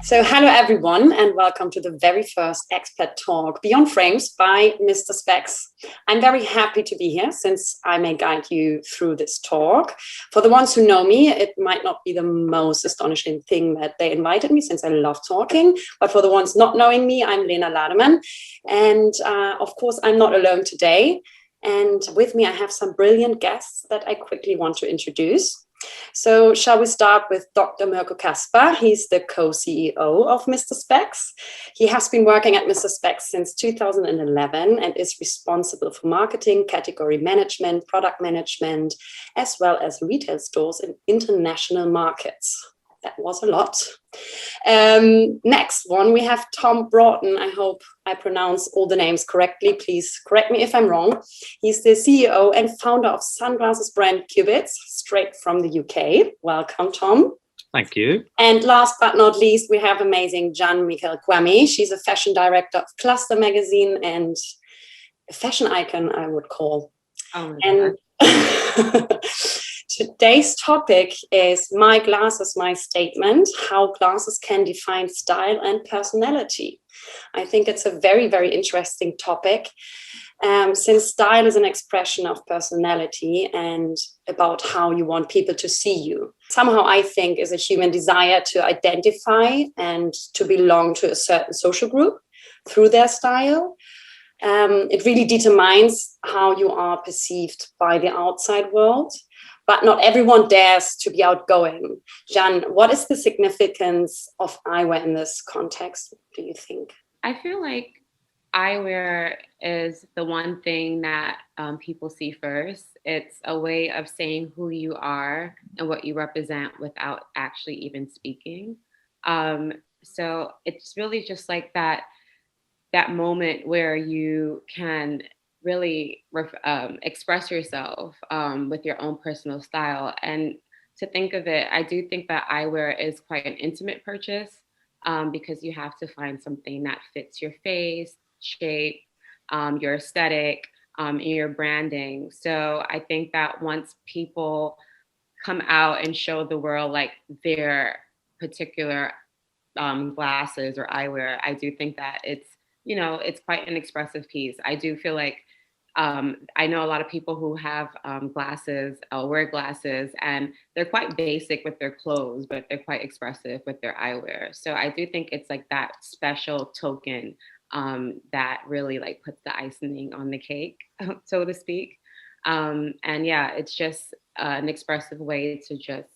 So hello everyone and welcome to the very first expat talk Beyond Frames by Mister Spex. I'm very happy to be here since I may guide you through this talk. For the ones who know me, it might not be the most astonishing thing that they invited me since I love talking. But for the ones not knowing me, I'm Lena Lademann. And of course, I'm not alone today. And with me, I have some brilliant guests that I quickly want to introduce. So shall we start with Dr. Mirko Caspar? He's the co-CEO of Mister Spex. He has been working at Mister Spex since 2011 and is responsible for marketing, category management, product management, as well as retail stores in international markets. That was a lot. Next one, we have Tom Broughton. I hope I pronounce all the names correctly. Please correct me if I'm wrong. He's the CEO and founder of sunglasses brand Cubitts, straight from the UK. Welcome, Tom. Thank you. And last but not least, we have amazing Jan-Michael Quammie. She's a fashion director of Cluster magazine and a fashion icon, I would call. Oh my God. Today's topic is My Glasses, My Statement, how glasses can define style and personality. I think it's a very, very interesting topic since style is an expression of personality and about how you want people to see you. Somehow I think is a human desire to identify and to belong to a certain social group through their style. It really determines how you are perceived by the outside world. But not everyone dares to be outgoing. Jan, what is the significance of eyewear in this context, do you think? I feel like eyewear is the one thing that people see first. It's a way of saying who you are and what you represent without actually even speaking. So it's really just like that moment where you can really express yourself with your own personal style. And to think of it, I do think that eyewear is quite an intimate purchase because you have to find something that fits your face, shape, your aesthetic, and your branding. So I think that once people come out and show the world like their particular glasses or eyewear, I do think that it's quite an expressive piece. I do feel like I know a lot of people who have glasses, wear glasses, and they're quite basic with their clothes, but they're quite expressive with their eyewear. So I do think it's like that special token that really like puts the icing on the cake, so to speak. And yeah, it's just an expressive way to just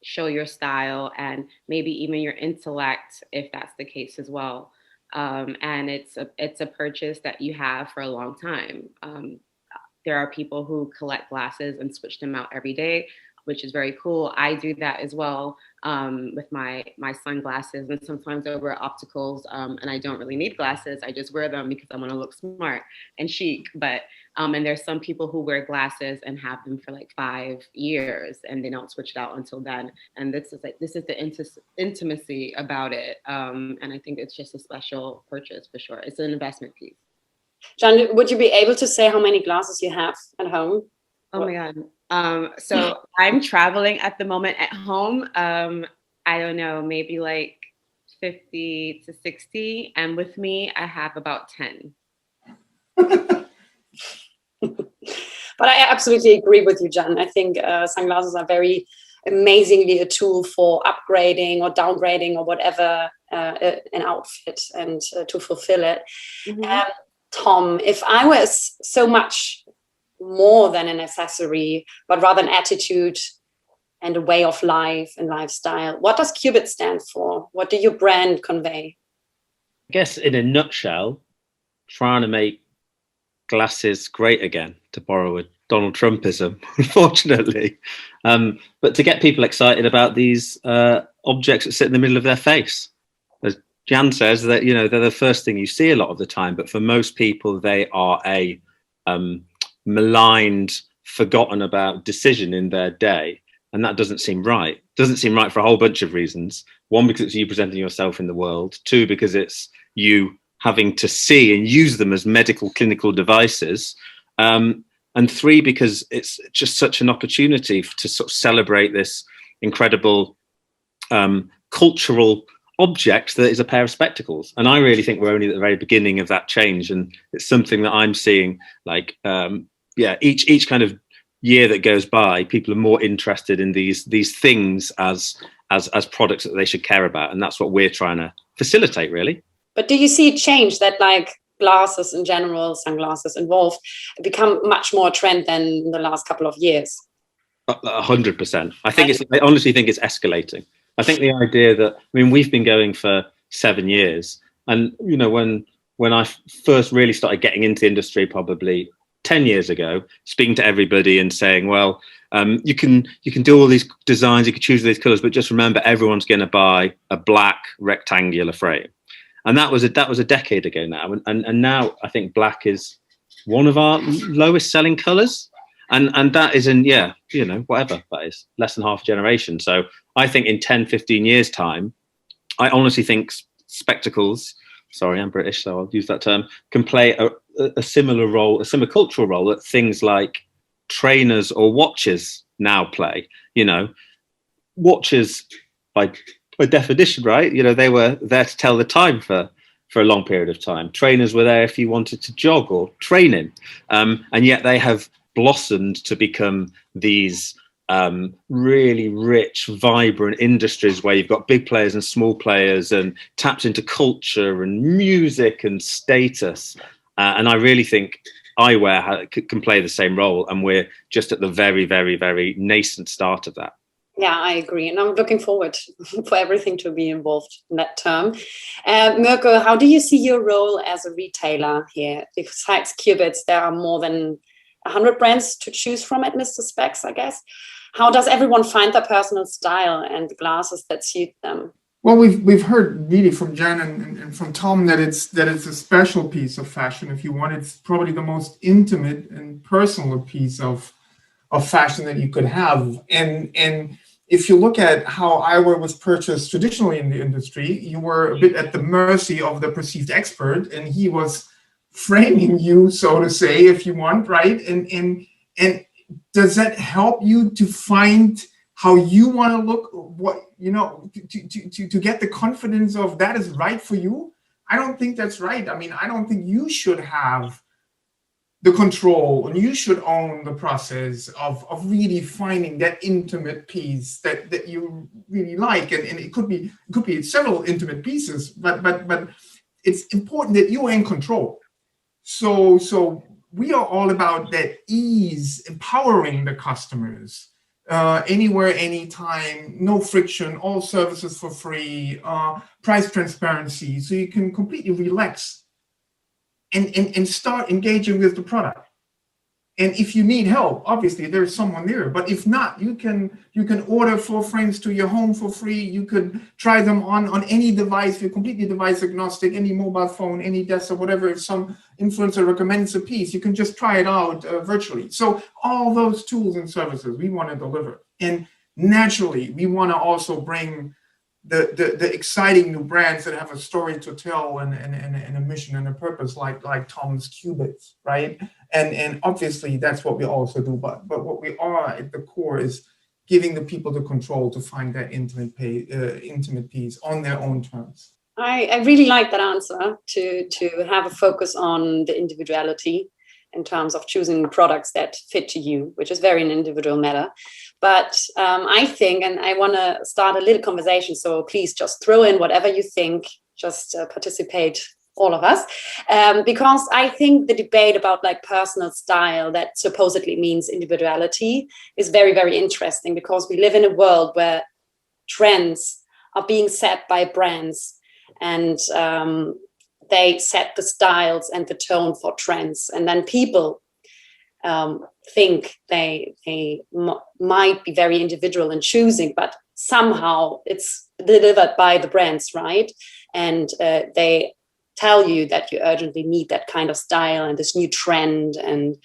show your style and maybe even your intellect, if that's the case as well. And it's a purchase that you have for a long time. There are people who collect glasses and switch them out every day, which is very cool. I do that as well with my sunglasses, and sometimes I wear opticals and I don't really need glasses. I just wear them because I want to look smart and chic. But and there's some people who wear glasses and have them for like 5 years and they don't switch it out until then. And this is the intimacy about it. And I think it's just a special purchase for sure. It's an investment piece. Jan, would you be able to say how many glasses you have at home? Oh my God. So I'm traveling at the moment at home. I don't know, maybe like 50 to 60. And with me, I have about 10. But I absolutely agree with you, Jan. I think sunglasses are very amazingly a tool for upgrading or downgrading or whatever an outfit and to fulfill it. Mm-hmm. Tom, if eyewear is so much more than an accessory, but rather an attitude and a way of life and lifestyle, what does Cubitts stand for? What do your brand convey? I guess in a nutshell, trying to make glasses great again, to borrow a Donald Trumpism, unfortunately. But to get people excited about these objects that sit in the middle of their face. As Jan says, that they're the first thing you see a lot of the time, but for most people, they are a maligned, forgotten about decision in their day. And that doesn't seem right. Doesn't seem right for a whole bunch of reasons. One, because it's you presenting yourself in the world. Two, because it's you having to see and use them as medical clinical devices. And three, because it's just such an opportunity to sort of celebrate this incredible cultural object that is a pair of spectacles. And I really think we're only at the very beginning of that change, and it's something that I'm seeing, like each kind of year that goes by, people are more interested in these things as products that they should care about, and that's what we're trying to facilitate, really. But do you see a change that, like, glasses in general, sunglasses involved, become much more a trend than in the last couple of years? 100%. I honestly think it's escalating. I think the idea that, I mean, we've been going for 7 years, and you know, when I first really started getting into the industry, probably 10 years ago, speaking to everybody and saying, well, you can do all these designs, you can choose these colors, but just remember, everyone's going to buy a black rectangular frame. And that was a decade ago now, and now I think black is one of our lowest selling colors, and that is in, whatever that is, less than half a generation. So I think in 10, 15 years time, I honestly think spectacles, sorry, I'm British, so I'll use that term, can play a similar role, a similar cultural role that things like trainers or watches now play. You know, watches by definition, right? You know, they were there to tell the time for a long period of time. Trainers were there if you wanted to jog or training, and yet they have blossomed to become these really rich, vibrant industries where you've got big players and small players, and tapped into culture and music and status. And I really think eyewear can play the same role, and we're just at the very, very, very nascent start of that. Yeah, I agree. And I'm looking forward for everything to be involved in that term. Mirko, how do you see your role as a retailer here? Besides Cubitts, there are more than 100 brands to choose from at Mister Spex, I guess. How does everyone find their personal style and the glasses that suit them? Well, we've heard really from Jan and from Tom that it's a special piece of fashion. If you want, it's probably the most intimate and personal piece of fashion that you could have. And if you look at how eyewear was purchased traditionally in the industry, you were a bit at the mercy of the perceived expert, and he was framing you, so to say, if you want, right? And does that help you to find how you want to look, what, you know, to get the confidence of that is right for you? I don't think that's right. I mean, I don't think you should have the control, and you should own the process of really finding that intimate piece that you really like. And it could be several intimate pieces, but it's important that you are in control. So we are all about that ease, empowering the customers, anywhere, anytime, no friction, all services for free, price transparency, so you can completely relax and start engaging with the product. And if you need help, obviously there's someone there. But if not, you can order 4 frames to your home for free. You could try them on any device. You're completely device agnostic, any mobile phone, any desktop, whatever. If some influencer recommends a piece, you can just try it out virtually. So all those tools and services we want to deliver. And naturally, we want to also bring the exciting new brands that have a story to tell and a mission and a purpose, like Tom's Cubitts, right? And obviously that's what we also do. But what we are at the core is giving the people the control to find that intimate piece on their own terms. I really like that answer, to have a focus on the individuality in terms of choosing products that fit to you, which is very an individual matter. But I think, and I want to start a little conversation, so please just throw in whatever you think, just participate, all of us, because I think the debate about like personal style that supposedly means individuality is very, very interesting, because we live in a world where trends are being set by brands, and they set the styles and the tone for trends, and then people think they might be very individual in choosing, but somehow it's delivered by the brands, right? And they tell you that you urgently need that kind of style and this new trend. And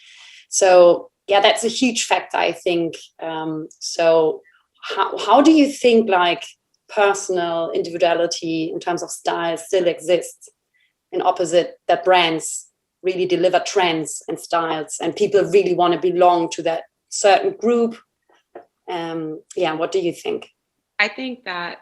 so, yeah, that's a huge factor, I think. So how do you think like personal individuality in terms of style still exists, in opposite that brands really deliver trends and styles and people really want to belong to that certain group? What do you think? I think that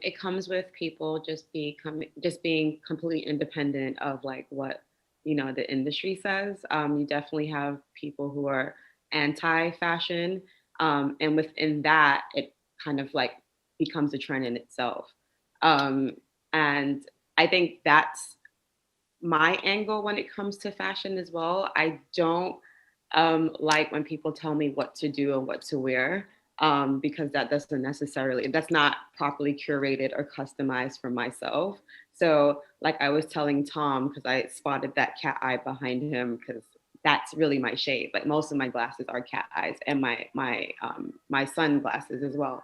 it comes with people just being completely independent of like what the industry says. You definitely have people who are anti-fashion, and within that, it kind of like becomes a trend in itself. And I think that's my angle when it comes to fashion as well. I don't like when people tell me what to do and what to wear, because that's not properly curated or customized for myself. So like I was telling Tom, because I spotted that cat eye behind him, because that's really my shade. Like most of my glasses are cat eyes, and my sunglasses as well.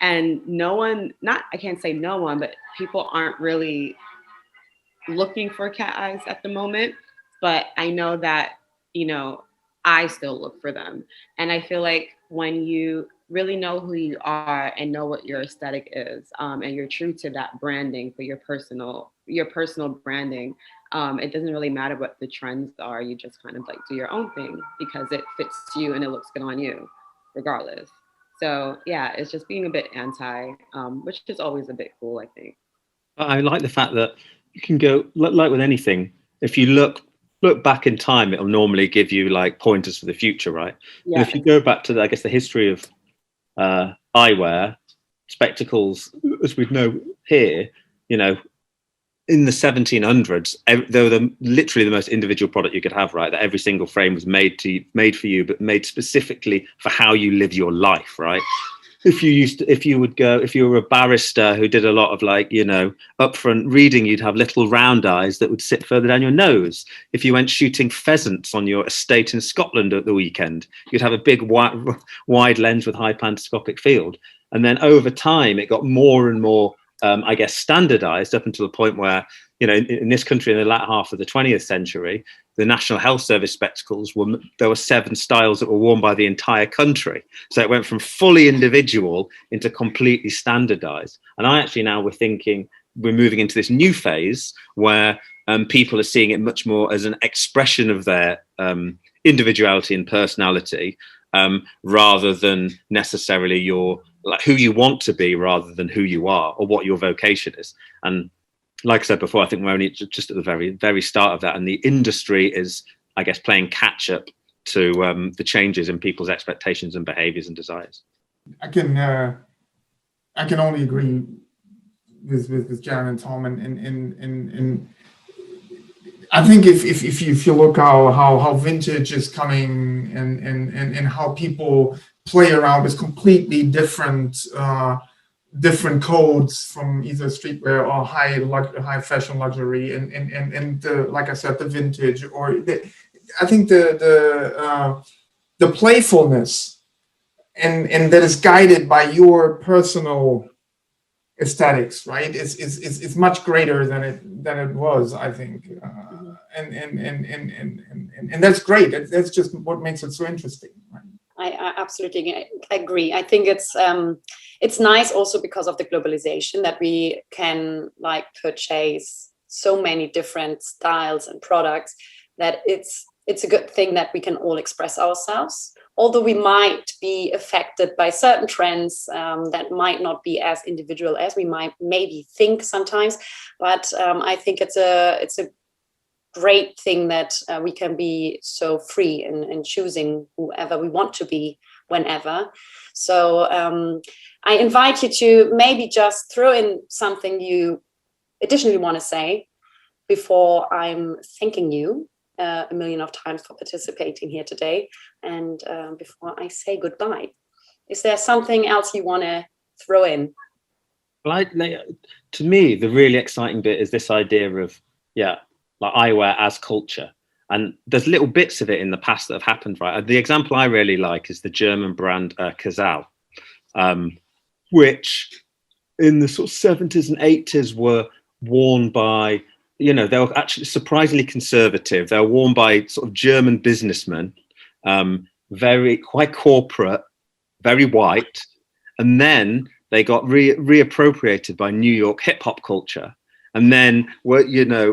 And no one, not I can't say no one, but people aren't really looking for cat eyes at the moment. But I know that, I still look for them. And I feel like when you really know who you are and know what your aesthetic is, and you're true to that branding for your personal branding, it doesn't really matter what the trends are. You just kind of like do your own thing because it fits you and it looks good on you regardless. So yeah, it's just being a bit anti, which is always a bit cool, I think. I like the fact that you can go like with anything. If you look back in time, it'll normally give you like pointers for the future, right? Yeah. And if you go back to I guess the history of eyewear, spectacles, as we know here, in the 1700s, they were literally the most individual product you could have, right? That every single frame was made for you, but made specifically for how you live your life, right? If you were a barrister who did a lot of upfront reading, you'd have little round eyes that would sit further down your nose. If you went shooting pheasants on your estate in Scotland at the weekend, you'd have a big wide lens with high pantoscopic field. And then over time, it got more and more, standardized up until the point where, in this country in the latter half of the 20th century, the National Health Service spectacles there were 7 styles that were worn by the entire country. So it went from fully individual into completely standardized. And I actually now we're moving into this new phase where people are seeing it much more as an expression of their individuality and personality, rather than necessarily who you want to be, rather than who you are or what your vocation is. And like I said before, I think we're only just at the very, very start of that. And the industry is, I guess, playing catch up to the changes in people's expectations and behaviors and desires. I can only agree with Jan and Tom. And I think if you look how vintage is coming and how people play around with completely different codes from either streetwear or high fashion luxury and like I said, the vintage I think the playfulness and that is guided by your personal aesthetics, right? Is much greater than it was, I think, and that's great. That's just what makes it so interesting, right? I absolutely agree. I think it's nice also because of the globalization that we can purchase so many different styles and products, that it's a good thing that we can all express ourselves. Although we might be affected by certain trends that might not be as individual as we might maybe think sometimes, but I think it's a great thing that we can be so free in choosing whoever we want to be whenever. So I invite you to maybe just throw in something you additionally want to say before I'm thanking you a million of times for participating here today, and before I say goodbye. Is there something else you want to throw in? Well, to me, the really exciting bit is this idea of eyewear as culture. And there's little bits of it in the past that have happened, right? The example I really like is the German brand Cazal, which in the sort of 70s and 80s were worn by, they were actually surprisingly conservative. They were worn by sort of German businessmen, quite corporate, very white. And then they got reappropriated by New York hip hop culture. And then,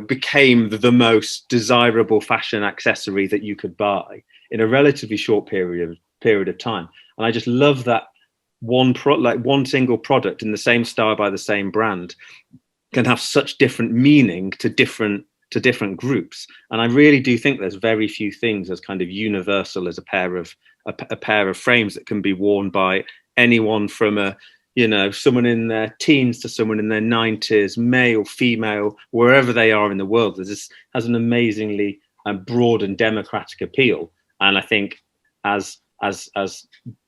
became the most desirable fashion accessory that you could buy in a relatively short period of time. And I just love that one single product in the same style by the same brand can have such different meaning to different groups. And I really do think there's very few things as kind of universal as a pair of frames that can be worn by anyone from someone in their teens to someone in their 90s, male, female, wherever they are in the world. This has an amazingly broad and democratic appeal. And I think as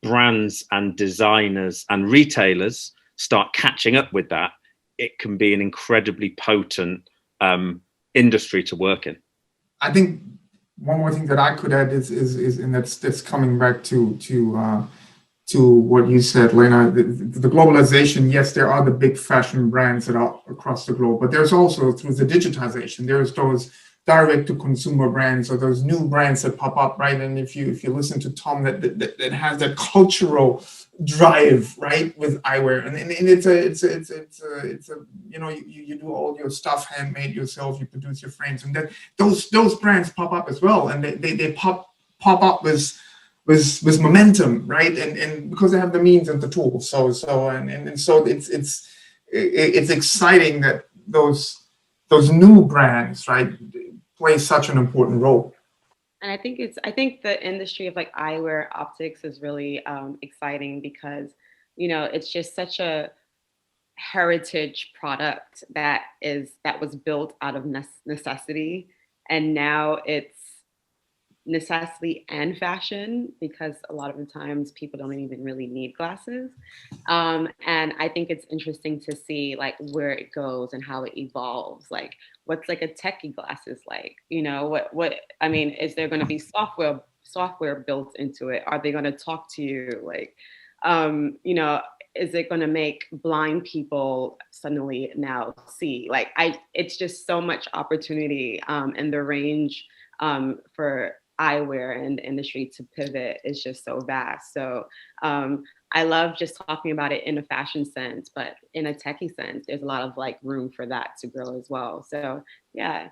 brands and designers and retailers start catching up with that, it can be an incredibly potent industry to work in. I think one more thing that I could add is and that's coming back to what you said, Lena. The globalization. Yes, there are the big fashion brands that are across the globe, but there's also, through the digitization, there's those direct to consumer brands or those new brands that pop up, right? And if you listen to Tom, that has that cultural drive, right, with eyewear, and it's a you do all your stuff handmade yourself, you produce your frames, and then those brands pop up as well, and they pop up with momentum, right? And because they have the means and the tools, so it's exciting that those new brands, right, play such an important role. And I think the industry of like eyewear optics is really exciting because, it's just such a heritage product that was built out of necessity. And now it's necessity and fashion, because a lot of the times people don't even really need glasses. And I think it's interesting to see like where it goes and how it evolves. Like, what's like a techie glasses like? Is there going to be software built into it? Are they going to talk to you? Like, is it going to make blind people suddenly now see? Like, it's just so much opportunity, and the range for eyewear and the industry to pivot is just so vast. So I love just talking about it in a fashion sense, but in a techie sense, there's a lot of like room for that to grow as well. So yeah,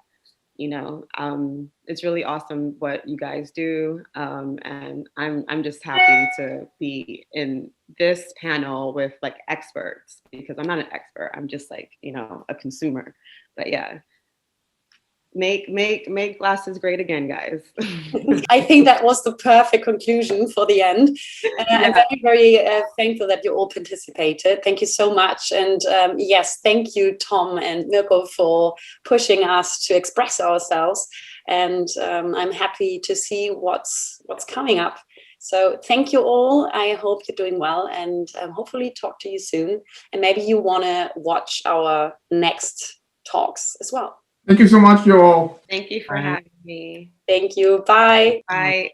it's really awesome what you guys do. And I'm just happy to be in this panel with like experts, because I'm not an expert. I'm just like, a consumer. But yeah. Make glasses great again, guys. I think that was the perfect conclusion for the end. I'm very, very thankful that you all participated. Thank you so much. And yes, thank you, Tom and Mirko, for pushing us to express ourselves. And I'm happy to see what's coming up. So thank you all. I hope you're doing well, and hopefully talk to you soon. And maybe you want to watch our next talks as well. Thank you so much, you all. Thank you for having me. Thank you. Bye. Bye.